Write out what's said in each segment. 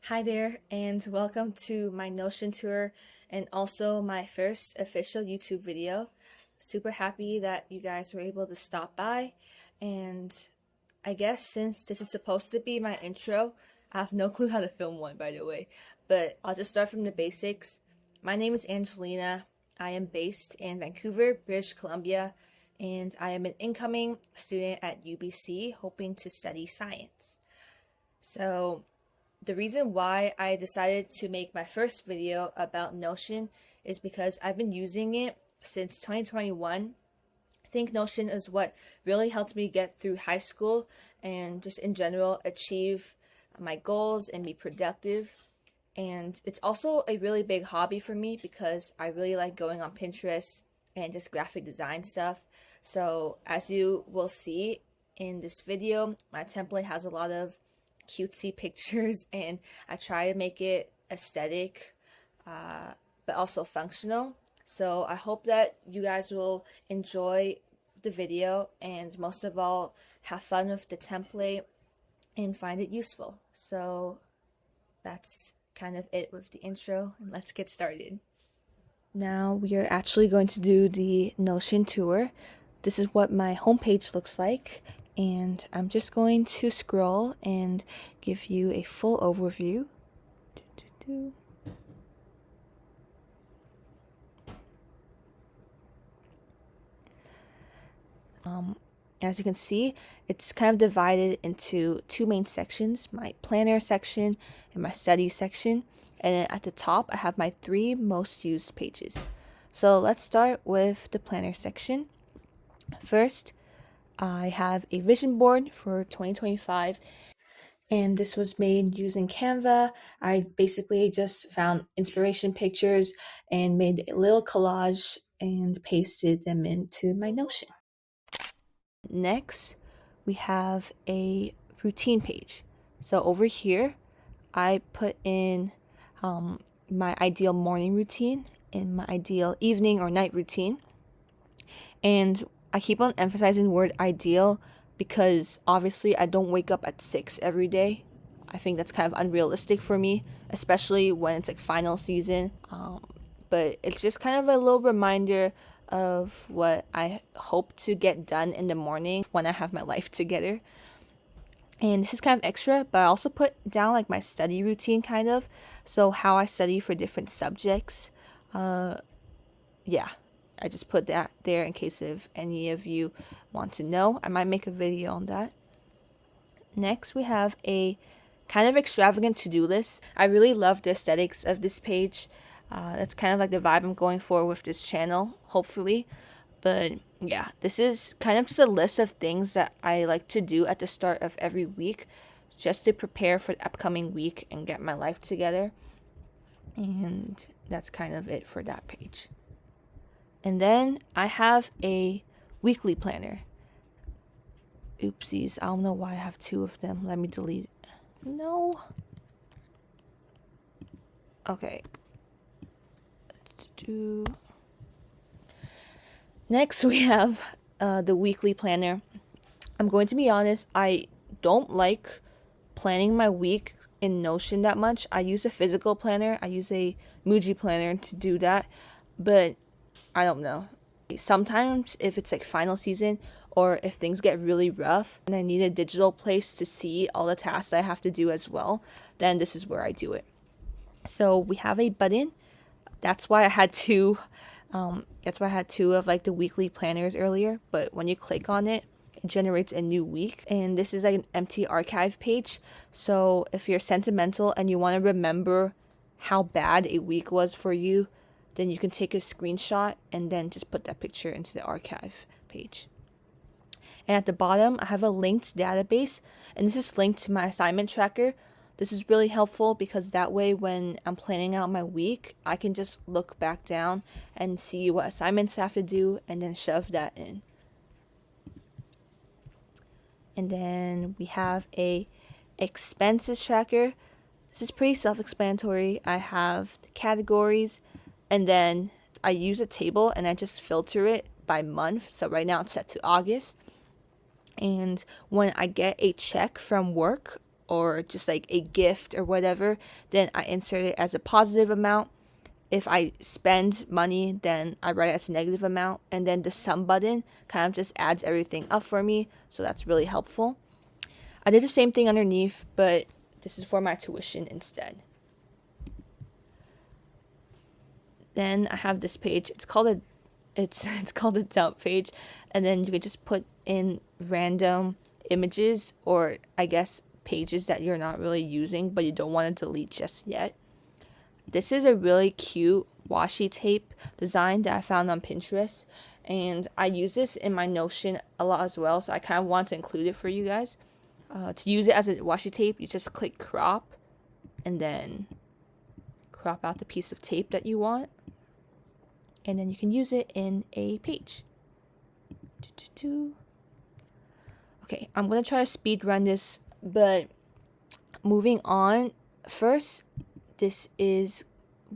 Hi there, and welcome to my Notion tour and also my first official YouTube video. Super happy that you guys were able to stop by, and I guess since this is supposed to be my intro, I have no clue how to film one, by the way, but I'll just start from the basics. My name is Angelina. I am based in Vancouver, British Columbia, and I am an incoming student at UBC hoping to study science. So the reason why I decided to make my first video about Notion is because I've been using it since 2021. I think Notion is what really helped me get through high school and just in general achieve my goals and be productive. And it's also a really big hobby for me because I really like going on Pinterest and just graphic design stuff. So as you will see in this video, my template has a lot of cutesy pictures and I try to make it aesthetic but also functional. So I hope that you guys will enjoy the video and most of all have fun with the template and find it useful. So that's kind of it with the intro, and let's get started. Now we are actually going to do the Notion tour. This is what my homepage looks like, and I'm just going to scroll and give you a full overview. As you can see, it's kind of divided into two main sections, my planner section and my study section. And then at the top, I have my 3 most used pages. So let's start with the planner section. First, I have a vision board for 2025, and this was made using Canva. I basically just found inspiration pictures and made a little collage and pasted them into my Notion. Next, we have a routine page. So over here, I put in my ideal morning routine and my ideal evening or night routine. And I keep on emphasizing the word ideal because obviously I don't wake up at 6 every day. I think that's kind of unrealistic for me, especially when it's like final season. But it's just kind of a little reminder of what I hope to get done in the morning when I have my life together. And this is kind of extra, but I also put down like my study routine kind of. So how I study for different subjects. Yeah, I just put that there in case if any of you want to know. I might make a video on that. Next, we have a kind of extravagant to-do list. I really love the aesthetics of this page. That's kind of like the vibe I'm going for with this channel, hopefully. But yeah, this is kind of just a list of things that I like to do at the start of every week just to prepare for the upcoming week and get my life together. And that's kind of it for that page. And then I have a weekly planner. Oopsies, I don't know why I have 2 of them. Let me delete it. No. Okay. Next, we have the weekly planner. I'm going to be honest, I don't like planning my week in Notion that much. I use a physical planner. I use a Muji planner to do that, but I don't know. Sometimes if it's like final season or if things get really rough and I need a digital place to see all the tasks I have to do as well, then this is where I do it. So we have a button. That's why I had 2. That's why I had 2 of like the weekly planners earlier. But when you click on it, it generates a new week. And this is like an empty archive page. So if you're sentimental and you want to remember how bad a week was for you, then you can take a screenshot and then just put that picture into the archive page. And at the bottom, I have a linked database, and this is linked to my assignment tracker. This is really helpful because that way when I'm planning out my week, I can just look back down and see what assignments I have to do and then shove that in. And then we have a expenses tracker. This is pretty self-explanatory. I have the categories, and then I use a table and I just filter it by month. So right now it's set to August. And when I get a check from work, or just like a gift or whatever, then I insert it as a positive amount. If I spend money, then I write it as a negative amount. And then the sum button kind of just adds everything up for me. So that's really helpful. I did the same thing underneath, but this is for my tuition instead. Then I have this page. It's called a dump page, and then you can just put in random images, or I guess pages that you're not really using but you don't want to delete just yet. This is a really cute washi tape design that I found on Pinterest, and I use this in my Notion a lot as well, so I kind of want to include it for you guys. To use it as a washi tape, you just click crop and then crop out the piece of tape that you want, and then you can use it in a page. Okay, I'm gonna try to speed run this, but moving on, first, this is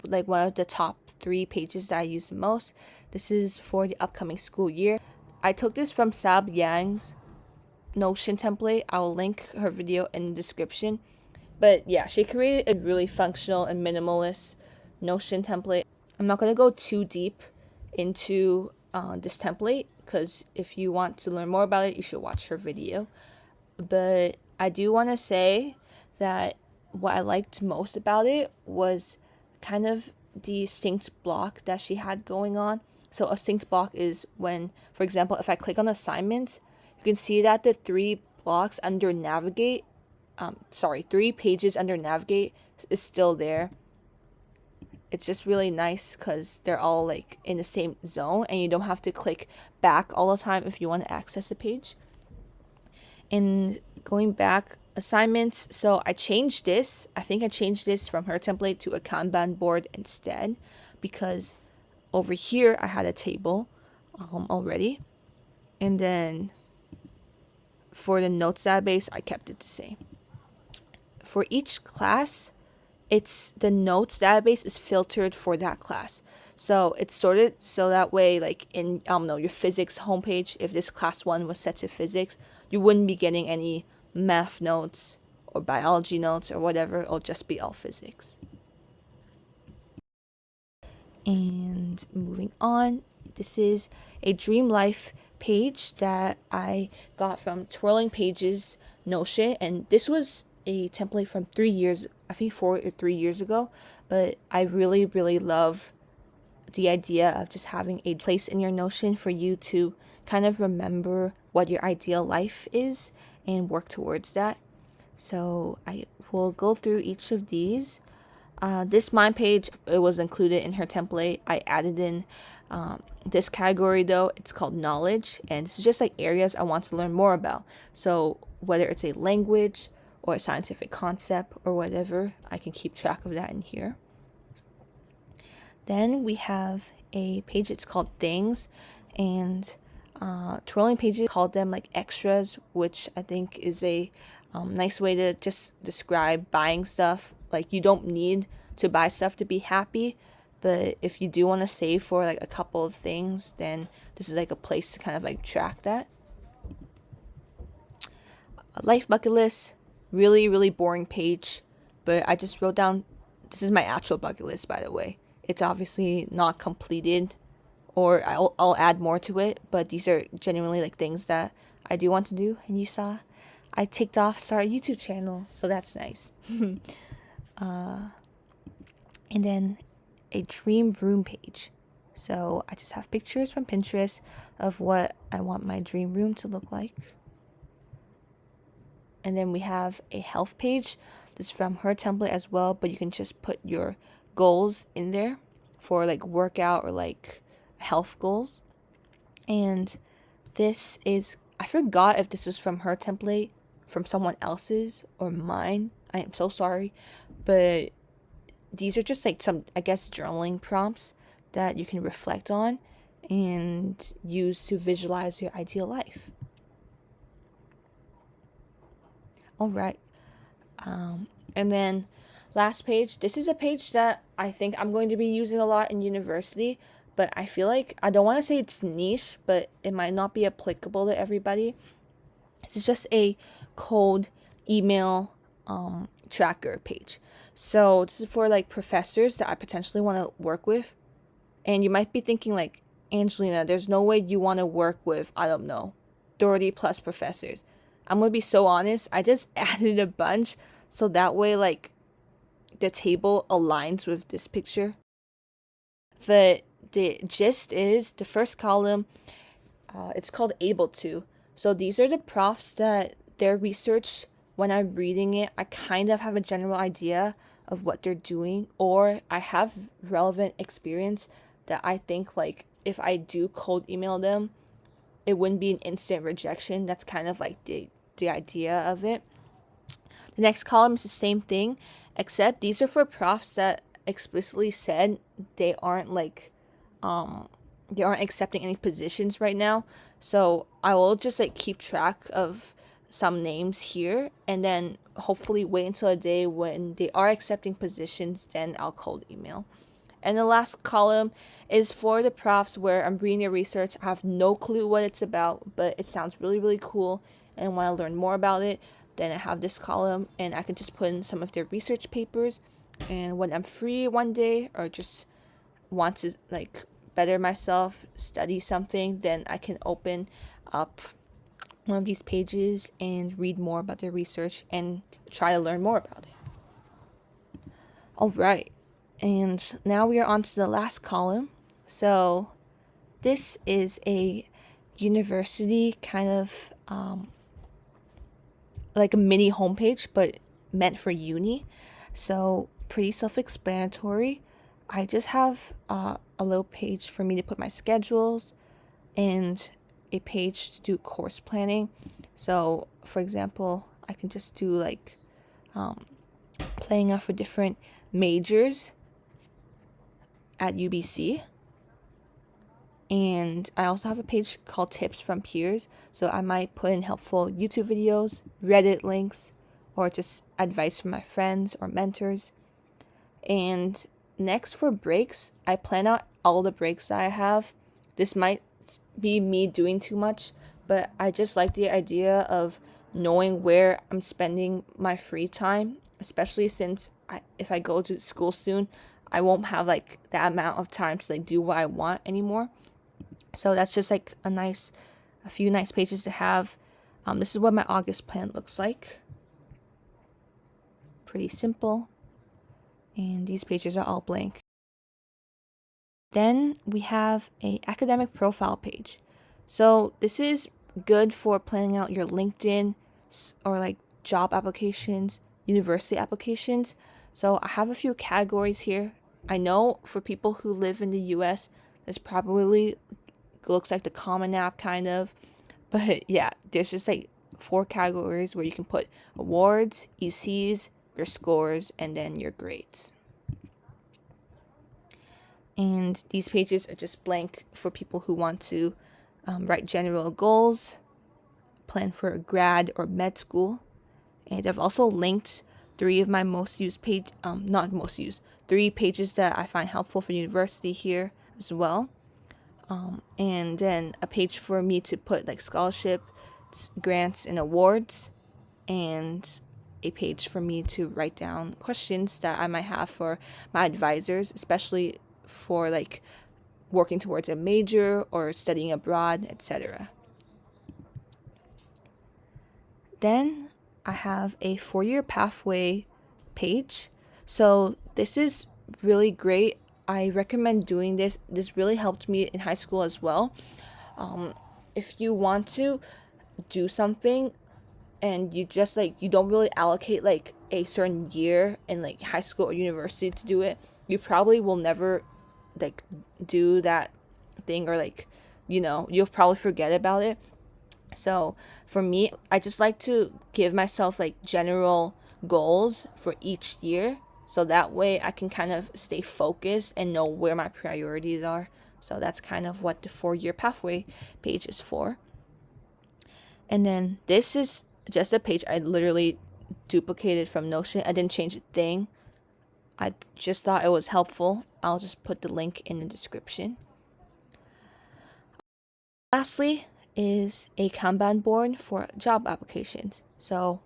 like one of the top 3 pages that I use the most. This is for the upcoming school year. I took this from Sab Yang's Notion template. I will link her video in the description. But yeah, she created a really functional and minimalist Notion template. I'm not going to go too deep into this template, because if you want to learn more about it, you should watch her video. But I do want to say that what I liked most about it was kind of the synced block that she had going on. So a synced block is when, for example, if I click on assignments, you can see that the 3 blocks under navigate, 3 pages under navigate is still there. It's just really nice because they're all like in the same zone, and you don't have to click back all the time if you want to access a page. And going back, assignments, so I changed this. I think I changed this from her template to a Kanban board instead, because over here I had a table already. And then for the notes database, I kept it the same. For each class, it's the notes database is filtered for that class. So it's sorted so that way, like in your physics homepage, if this class 1 was set to physics, you wouldn't be getting any math notes or biology notes or whatever. It'll just be all physics. And moving on, this is a Dream Life page that I got from Twirling Pages Notion, and this was a template from 4 or 3 years ago, but I really, really love the idea of just having a place in your Notion for you to kind of remember what your ideal life is and work towards that. So I will go through each of these. This mind page, it was included in her template. I added in this category though. It's called knowledge, and this is just like areas I want to learn more about. So whether it's a language or a scientific concept or whatever, I can keep track of that in here. Then we have a page, it's called things, and Twirling Pages called them like extras, which I think is a nice way to just describe buying stuff. Like, you don't need to buy stuff to be happy, but if you do want to save for like a couple of things, then this is like a place to kind of like track that. A life bucket list, really, really boring page, but I just wrote down, this is my actual bucket list, by the way. It's obviously not completed, or I'll add more to it, but these are genuinely like things that I do want to do. And you saw I ticked off start a YouTube channel, so that's nice. And then a dream room page. So I just have pictures from Pinterest of what I want my dream room to look like. And then we have a health page. This is from her template as well, but you can just put your goals in there for like workout or like health goals. And this is, I forgot if this was from her template, from someone else's, or mine. I am so sorry, but these are just like some, I guess, journaling prompts that you can reflect on and use to visualize your ideal life. All right. And then last page, this is a page that I think I'm going to be using a lot in university, but I feel like, I don't want to say it's niche, but it might not be applicable to everybody. This is just a cold email tracker page. So this is for like professors that I potentially want to work with. And you might be thinking like, Angelina, there's no way you want to work with, I don't know, 30 plus professors. I'm going to be so honest, I just added a bunch so that way like the table aligns with this picture. But the gist is the first column, it's called able to. So these are the profs that their research, when I'm reading it, I kind of have a general idea of what they're doing, or I have relevant experience that I think like if I do cold email them, it wouldn't be an instant rejection. That's kind of like the idea of it. The next column is the same thing, except these are for profs that explicitly said they aren't like they aren't accepting any positions right now. So I will just like keep track of some names here and then hopefully wait until a day when they are accepting positions, then I'll cold email. And the last column is for the profs where I'm reading their research. I have no clue what it's about, but it sounds really, really cool and want to learn more about it. Then I have this column and I can just put in some of their research papers. And when I'm free one day or just want to like better myself, study something, then I can open up one of these pages and read more about their research and try to learn more about it. All right. And now we are on to the last column. So this is a university kind of like a mini homepage, but meant for uni. So pretty self-explanatory. I just have a little page for me to put my schedules and a page to do course planning. So for example, I can just do like playing out for different majors at UBC. And I also have a page called Tips from Peers. So I might put in helpful YouTube videos, Reddit links, or just advice from my friends or mentors. And next for breaks, I plan out all the breaks that I have. This might be me doing too much, but I just like the idea of knowing where I'm spending my free time, especially since if I go to school soon, I won't have like that amount of time to like do what I want anymore. So that's just like a few nice pages to have. This is what my August plan looks like. Pretty simple. And these pages are all blank. Then we have a academic profile page. So this is good for planning out your LinkedIn or like job applications, university applications. So I have a few categories here. I know for people who live in the US, this probably looks like the Common App kind of. But yeah, there's just like 4 categories where you can put awards, ECs, your scores, and then your grades. And these pages are just blank for people who want to write general goals, plan for a grad or med school. And I've also linked 3 of my most used page, not most used, 3 pages that I find helpful for university here as well. And then a page for me to put like scholarship, grants, and awards, and a page for me to write down questions that I might have for my advisors, especially for like working towards a major or studying abroad, etc. Then I have a 4-year pathway page. So this is really great. I recommend doing this. This really helped me in high school as well. If you want to do something and you just like you don't really allocate like a certain year in like high school or university to do it, you probably will never like do that thing, or like you'll probably forget about it. So for me, I just like to give myself like general goals for each year, so that way I can kind of stay focused and know where my priorities are. So that's kind of what the 4-year pathway page is for. And then this is just a page I literally duplicated from Notion. I didn't change a thing. I just thought it was helpful. I'll just put the link in the description. Lastly is a Kanban board for job applications. So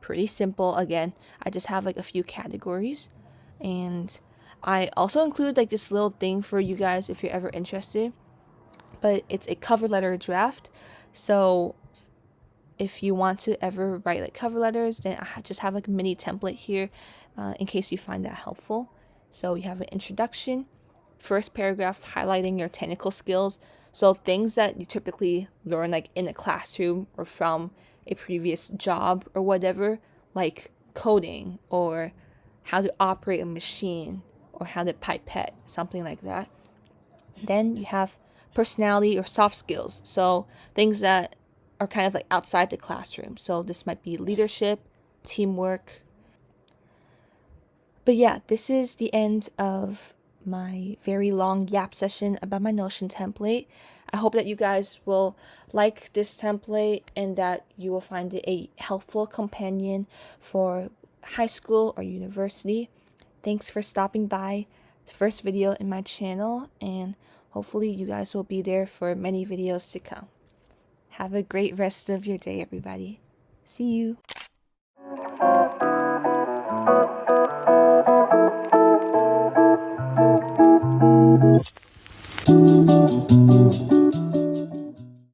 pretty simple. Again, I just have like a few categories, and I also include like this little thing for you guys if you're ever interested, but it's a cover letter draft. So if you want to ever write like cover letters, then I just have like a mini template here in case you find that helpful. So you have an introduction, first paragraph highlighting your technical skills. So things that you typically learn like in a classroom or from a previous job or whatever, like coding or how to operate a machine or how to pipette, something like that. Then you have personality or soft skills. So things that are kind of like outside the classroom. So this might be leadership, teamwork. But yeah, this is the end of my very long yap session about my Notion template. I hope that you guys will like this template and that you will find it a helpful companion for high school or university. Thanks for stopping by the first video in my channel, and hopefully you guys will be there for many videos to come. Have a great rest of your day, everybody. See you.